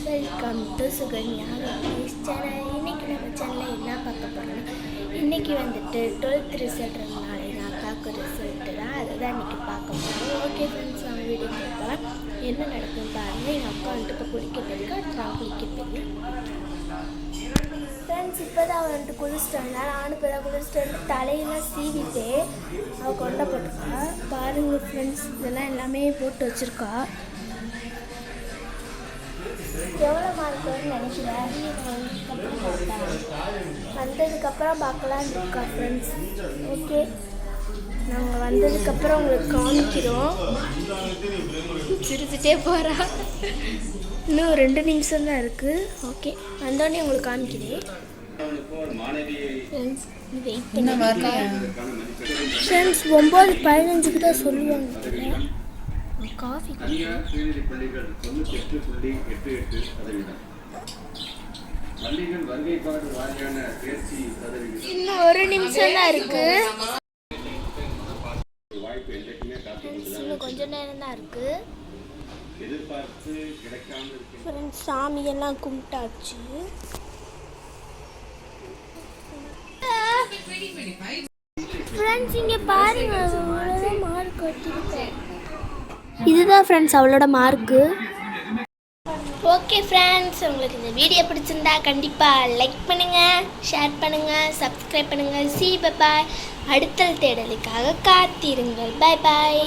Welcome to Sukanya channel. இன்றைக்கி நம்ம சேனலில் என்ன பார்க்க போகிறோம்னா, இன்றைக்கி வந்துட்டு 12th ரிசல்ட்னால எங்கள் அக்காவுக்கு ரிசல்ட்டு தான், அதை தான் இன்றைக்கி பார்க்க போகிறோம். ஓகே ஃப்ரெண்ட்ஸ், நம்ம வீடியோ பார்க்கலாம். என்ன நடக்குன்னு பாருங்கள். எங்கள் அக்கா வந்துட்டு இப்போ குளிக்க போயிருக்கா, நான் குளிக்க போயிருக்கேன் ஃப்ரெண்ட்ஸ். இப்போ தான் அவள் வந்துட்டு குளிச்சுட்டு நானும் இப்போ தான் குளிச்சுட்டு வந்து தலையெல்லாம் சீவிட்டு அவள் கொண்டை போட்டிருக்கா. பாருங்கள் ஃப்ரெண்ட்ஸ், இதெல்லாம் எல்லாமே போட்டு வச்சுருக்கா. எவ்வளோ மார்க் வரும்னு நினைக்கிறேன். வந்ததுக்கப்புறம் பார்க்கலான்னு இருக்கா ஃப்ரெண்ட்ஸ். ஓகே, நாங்கள் வந்ததுக்கப்புறம் உங்களுக்கு காமிக்கிறோம். சிரிச்சுட்டே போகிறா. இன்னும் 2 நிமிஷம் தான் இருக்குது. ஓகே, வந்தோடனே உங்களுக்கு காமிக்கிறேன் ஃப்ரெண்ட்ஸ். வெயிட் பண்ணி ஃப்ரெண்ட்ஸ். 9:15 தான் சொல்லுவாங்க. காஃபி இன்னும் 1 நிமிஷம் தான் இருக்கு. இன்னும் கொஞ்ச நேரம் தான் இருக்கு ஃப்ரெண்ட்ஸ். சாமியெல்லாம் கும்பிட்டாச்சு. ஃப்ரெண்ட்ஸ், இங்கே பாருங்க, மார்க் வச்சிருக்கேன். இதுதான் ஃப்ரெண்ட்ஸ் அவளோட மார்க்கு. ஓகே ஃப்ரெண்ட்ஸ், உங்களுக்கு இந்த வீடியோ பிடிச்சிருந்தா கண்டிப்பாக லைக் பண்ணுங்கள், ஷேர் பண்ணுங்கள், சப்ஸ்கிரைப் பண்ணுங்கள். சி பாய். அடுத்த தேடலுக்காக காத்திருங்கள். பாய் பாய்.